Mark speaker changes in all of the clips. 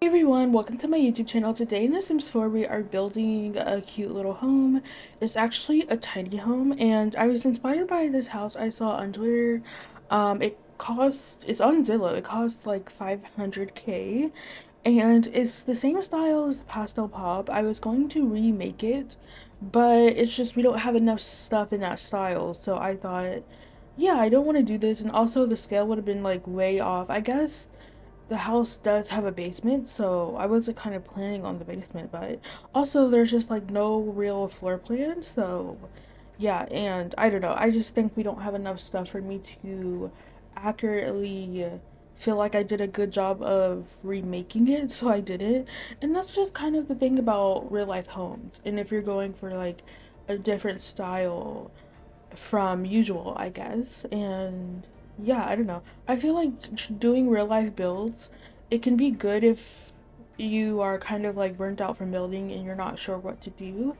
Speaker 1: Hey everyone, welcome to my YouTube channel. Today in The Sims 4 we are building a cute little home. It's actually a tiny home and I was inspired by this house I saw on Twitter. It's on Zillow. It costs like 500k and it's the same style as the Pastel Pop. I was going to remake it, but it's just we don't have enough stuff in that style. So I thought, yeah, I don't want to do this, and also the scale would have been like way off. I guess the house does have a basement, so I wasn't kind of planning on the basement, but also there's just like no real floor plan, so yeah. And I don't know, I just think we don't have enough stuff for me to accurately feel like I did a good job of remaking it, so I did it. And that's just kind of the thing about real life homes, and if you're going for like a different style from usual, I guess. And yeah, I don't know. I feel like doing real life builds, it can be good if you are kind of like burnt out from building and you're not sure what to do.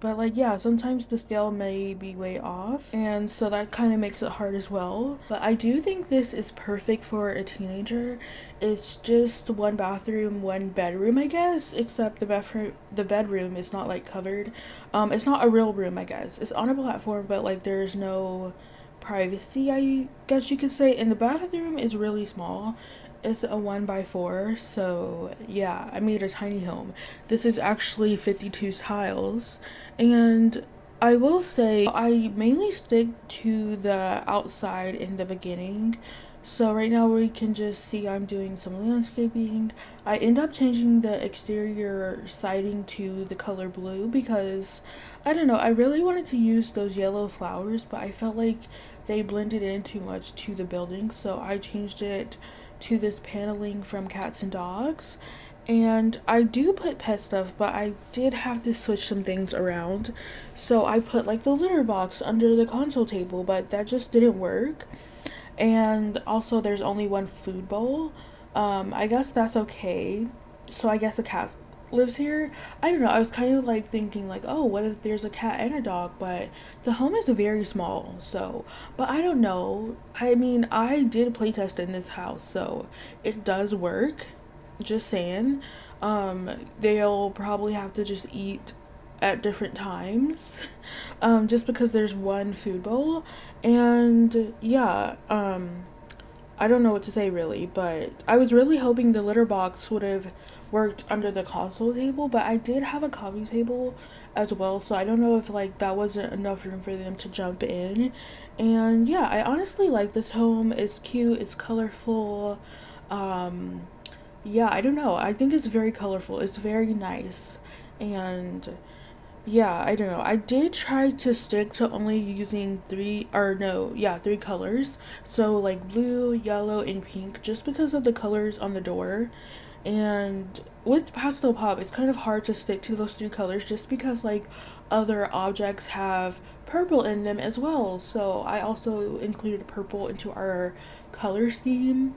Speaker 1: But like, yeah, sometimes the scale may be way off, and so that kind of makes it hard as well. But I do think this is perfect for a teenager. It's just one bathroom, one bedroom, I guess, except the bedroom is not like covered. It's not a real room, I guess. It's on a platform, but like there's no privacy, I guess you could say. And the bathroom is really small. It's a 1 by 4, so yeah, I made a tiny home. This is actually 52 tiles, and I will say I mainly stick to the outside in the beginning. So right now we can just see I'm doing some landscaping. I end up changing the exterior siding to the color blue because I don't know, I really wanted to use those yellow flowers, but I felt like they blended in too much to the building, so I changed it to this paneling from cats and dogs. And I do put pet stuff, but I did have to switch some things around. So I put like the litter box under the console table, but that just didn't work. And also, there's only one food bowl. I guess that's okay. So I guess the cat lives here. I don't know. I was kind of like thinking like, oh, what if there's a cat and a dog? But the home is very small. So, but I don't know. I mean, I did playtest in this house, so it does work. Just saying. They'll probably have to just eat at different times, just because there's one food bowl. And yeah, I don't know what to say really, but I was really hoping the litter box would have worked under the console table, but I did have a coffee table as well, so I don't know if like that wasn't enough room for them to jump in. And yeah, I honestly like this home. It's cute, it's colorful. Um yeah, I don't know. I think it's very colorful. It's very nice. And yeah, I don't know. I did try to stick to only using three, or no, yeah, three colors. So like blue, yellow, and pink, just because of the colors on the door. And with Pastel Pop, it's kind of hard to stick to those three colors just because like other objects have purple in them as well. So I also included purple into our color scheme.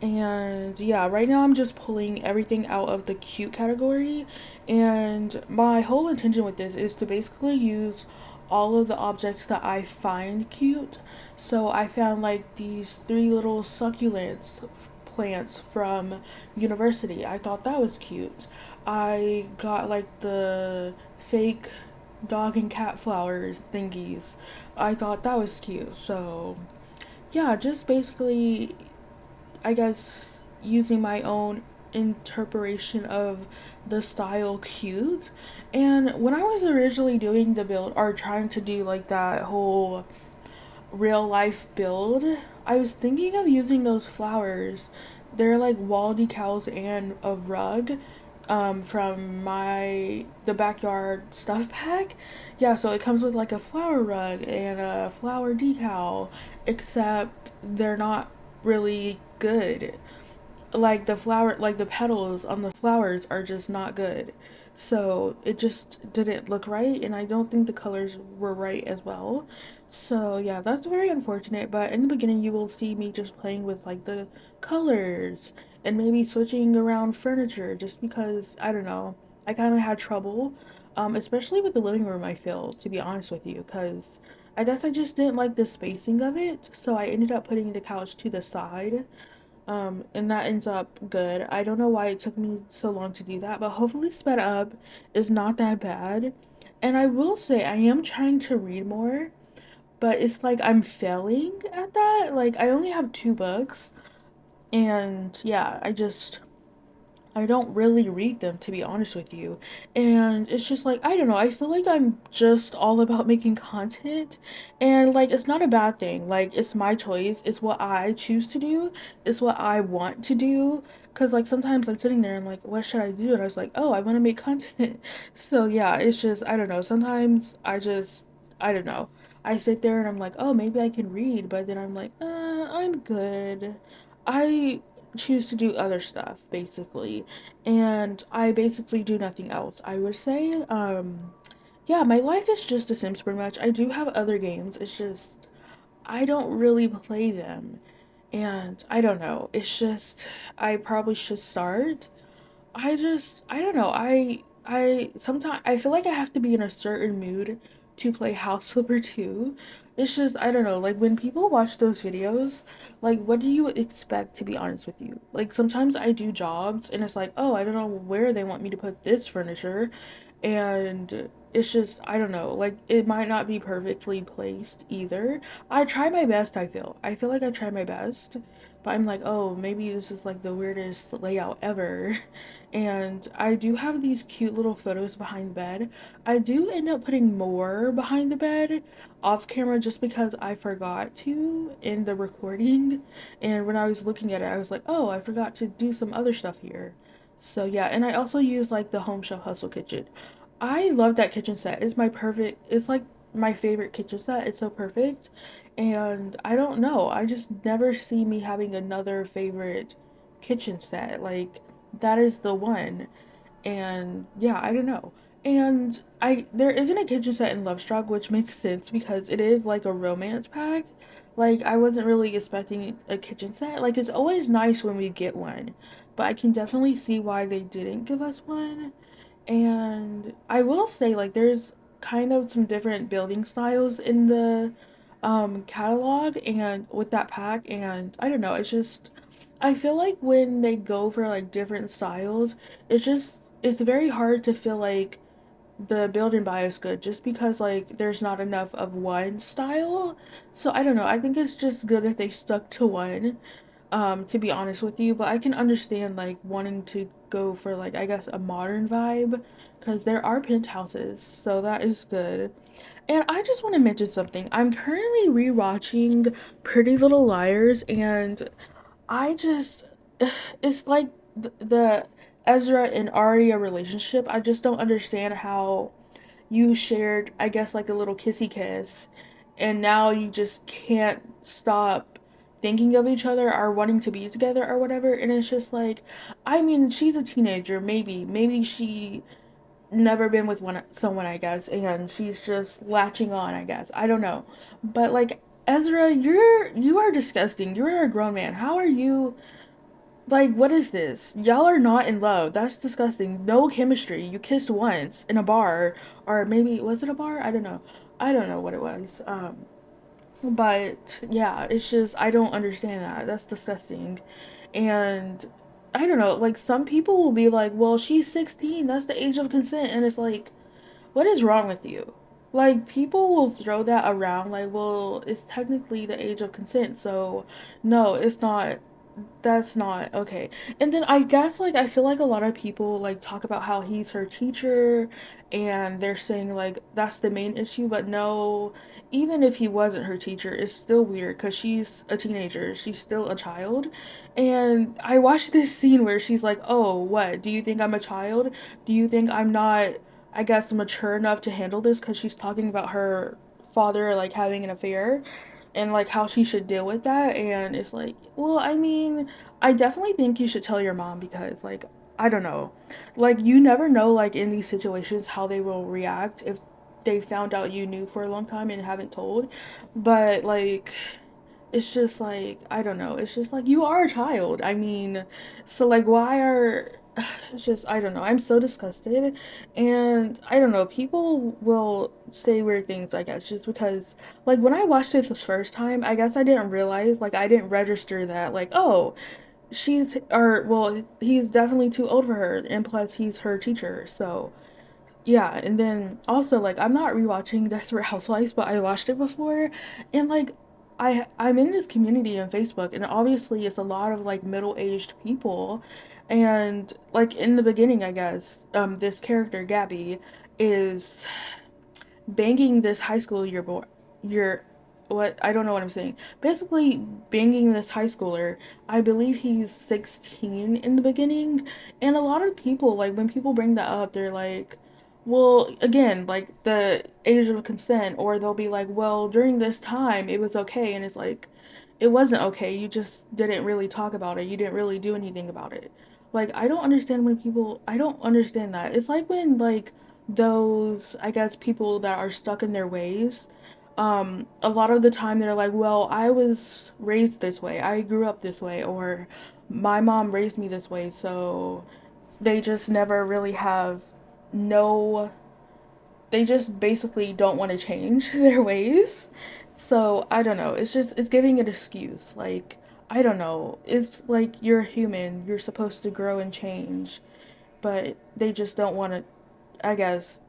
Speaker 1: And yeah, right now I'm just pulling everything out of the cute category. And my whole intention with this is to basically use all of the objects that I find cute. So I found like these three little succulents plants from university. I thought that was cute. I got like the fake dog and cat flowers thingies. I thought that was cute. So yeah, just basically I guess using my own interpretation of the style cute. And when I was originally doing the build or trying to do like that whole real life build, I was thinking of using those flowers. They're like wall decals and a rug from the backyard stuff pack. Yeah, so it comes with like a flower rug and a flower decal, except they're not really good. Like the petals on the flowers are just not good. So it just didn't look right, and I don't think the colors were right as well. So yeah, that's very unfortunate. But in the beginning, you will see me just playing with like the colors and maybe switching around furniture just because I don't know. I kind of had trouble, especially with the living room, I feel, to be honest with you, because I guess I just didn't like the spacing of it. So I ended up putting the couch to the side, And that ends up good. I don't know why it took me so long to do that, but hopefully sped up is not that bad. And I will say I am trying to read more, but it's like I'm failing at that. Like I only have two books, and yeah, I don't really read them, to be honest with you. And it's just like, I don't know, I feel like I'm just all about making content. And like, it's not a bad thing. Like, it's my choice. It's what I choose to do. It's what I want to do. Because like, sometimes I'm sitting there and like, what should I do? And I was like, oh, I want to make content. So yeah, it's just, I don't know. Sometimes I don't know. I sit there and I'm like, oh, maybe I can read. But then I'm like, I'm good. I choose to do other stuff basically, and I basically do nothing else, I would say. Yeah, my life is just The Sims pretty much. I do have other games, it's just I don't really play them, and I don't know, it's just I probably should start. I don't know. I sometimes I feel like I have to be in a certain mood to play House Flipper 2. It's just I don't know, like when people watch those videos, like what do you expect, to be honest with you? Like sometimes I do jobs and it's like, "Oh, I don't know where they want me to put this furniture." And it's just I don't know, like it might not be perfectly placed either. I try my best, I feel. I feel like I try my best, but I'm like, "Oh, maybe this is like the weirdest layout ever." And I do have these cute little photos behind the bed. I do end up putting more behind the bed off camera just because I forgot to in the recording. And when I was looking at it, I was like, oh, I forgot to do some other stuff here. So yeah, and I also use like the Home Chef Hustle kitchen. I love that kitchen set. It's like my favorite kitchen set. It's so perfect. And I don't know, I just never see me having another favorite kitchen set. Like that is the one. And yeah, I don't know. And I there isn't a kitchen set in Lovestruck, which makes sense because it is like a romance pack. Like I wasn't really expecting a kitchen set. Like it's always nice when we get one, but I can definitely see why they didn't give us one. And I will say, like, there's kind of some different building styles in the catalog and with that pack. And I don't know, it's just, I feel like when they go for like different styles, it's very hard to feel like the build and buy is good just because like there's not enough of one style. So I don't know, I think it's just good if they stuck to one, to be honest with you, but I can understand like wanting to go for like I guess a modern vibe because there are penthouses, so that is good. And I just want to mention something. I'm currently rewatching Pretty Little Liars, and I just it's like the Ezra and Arya relationship. I just don't understand how you shared, I guess, like a little kissy kiss, and now you just can't stop thinking of each other or wanting to be together or whatever. And it's just like, I mean, she's a teenager, maybe she never been with someone, I guess, and she's just latching on, I guess. I don't know. But like Ezra, you are disgusting. You're a grown man. How are you, like, what is this? Y'all are not in love. That's disgusting. No chemistry. You kissed once in a bar, or maybe was it a bar? I don't know. I don't know what it was. But yeah, it's just I don't understand that. That's disgusting. And I don't know, like some people will be like, "Well, she's 16. That's the age of consent." And it's like, "What is wrong with you?" Like people will throw that around like, "Well, it's technically the age of consent." So, no, it's not, that's not okay. And then I guess like I feel like a lot of people like talk about how he's her teacher and they're saying like that's the main issue, but no, even if he wasn't her teacher, it's still weird cuz she's a teenager. She's still a child. And I watched this scene where she's like, "Oh, what? Do you think I'm a child? Do you think I'm not, I guess, mature enough to handle this?" Cuz she's talking about her father like having an affair and like how she should deal with that. And it's like, well, I mean, I definitely think you should tell your mom because like I don't know, like you never know like in these situations how they will react if they found out you knew for a long time and haven't told. But like it's just like I don't know, it's just like you are a child, I mean, so like why are it's just I don't know, I'm so disgusted. And I don't know, people will say weird things, I guess, just because like when I watched it the first time, I guess I didn't realize, like I didn't register that like, oh, she's, or well, he's definitely too old for her, and plus he's her teacher, so yeah. And then also, like, I'm not rewatching Desperate Housewives, but I watched it before, and like, I'm in this community on Facebook, and obviously it's a lot of like middle-aged people, and like in the beginning, I guess, this character Gabby is banging this high school year boy, year, what, I don't know what I'm saying. Basically, banging this high schooler. I believe he's 16 in the beginning, and a lot of people, like, when people bring that up, they're like, well, again, like the age of consent, or they'll be like, well, during this time it was okay, and it's like, it wasn't okay. You just didn't really talk about it. You didn't really do anything about it. Like, I don't understand when people, I don't understand that. It's like when, like, those, I guess, people that are stuck in their ways, a lot of the time they're like, well, I was raised this way. I grew up this way, or my mom raised me this way, so they just never really have no, they just basically don't want to change their ways. So I don't know. It's just, it's giving an excuse. Like, I don't know. It's like you're human. You're supposed to grow and change, but they just don't want to. I guess,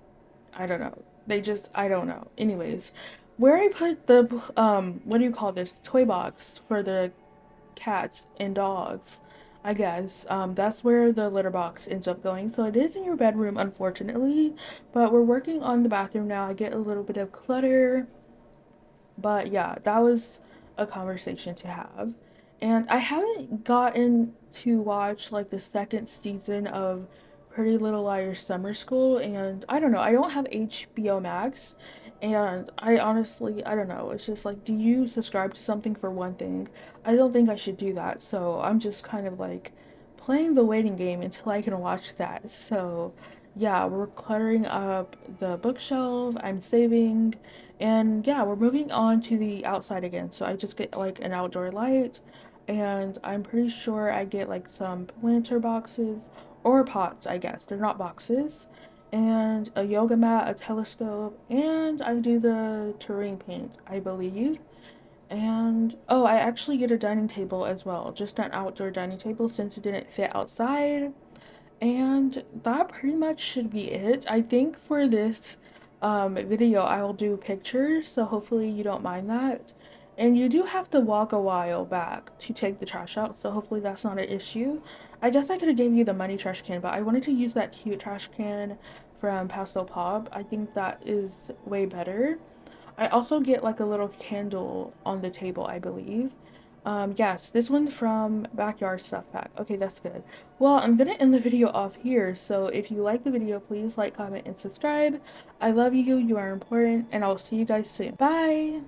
Speaker 1: I don't know. They just, I don't know. Anyways, where I put the what do you call this, toy box for the cats and dogs, I guess. That's where the litter box ends up going. So it is in your bedroom, unfortunately, but we're working on the bathroom now. I get a little bit of clutter, but yeah, that was a conversation to have. And I haven't gotten to watch like the second season of Pretty Little Liars Summer School, and I don't know, I don't have HBO Max, and I honestly, I don't know. It's just like, do you subscribe to something for one thing? I don't think I should do that, so I'm just kind of like playing the waiting game until I can watch that. So yeah, we're cluttering up the bookshelf, I'm saving, and yeah, we're moving on to the outside again. So I just get like an outdoor light, and I'm pretty sure I get like some planter boxes or pots, I guess. They're not boxes. And a yoga mat, a telescope, and I do the terrain paint, I believe. And oh, I actually get a dining table as well, just an outdoor dining table since it didn't fit outside. And that pretty much should be it. I think for this video, I will do pictures, so hopefully you don't mind that. And you do have to walk a while back to take the trash out, so hopefully that's not an issue. I guess I could have given you the money trash can, but I wanted to use that cute trash can from Pastel Pop. I think that is way better. I also get like a little candle on the table, I believe. Yes, this one from Backyard Stuff Pack. Okay, that's good. Well, I'm gonna end the video off here, so if you like the video, please like, comment, and subscribe. I love you, you are important, and I'll see you guys soon. Bye!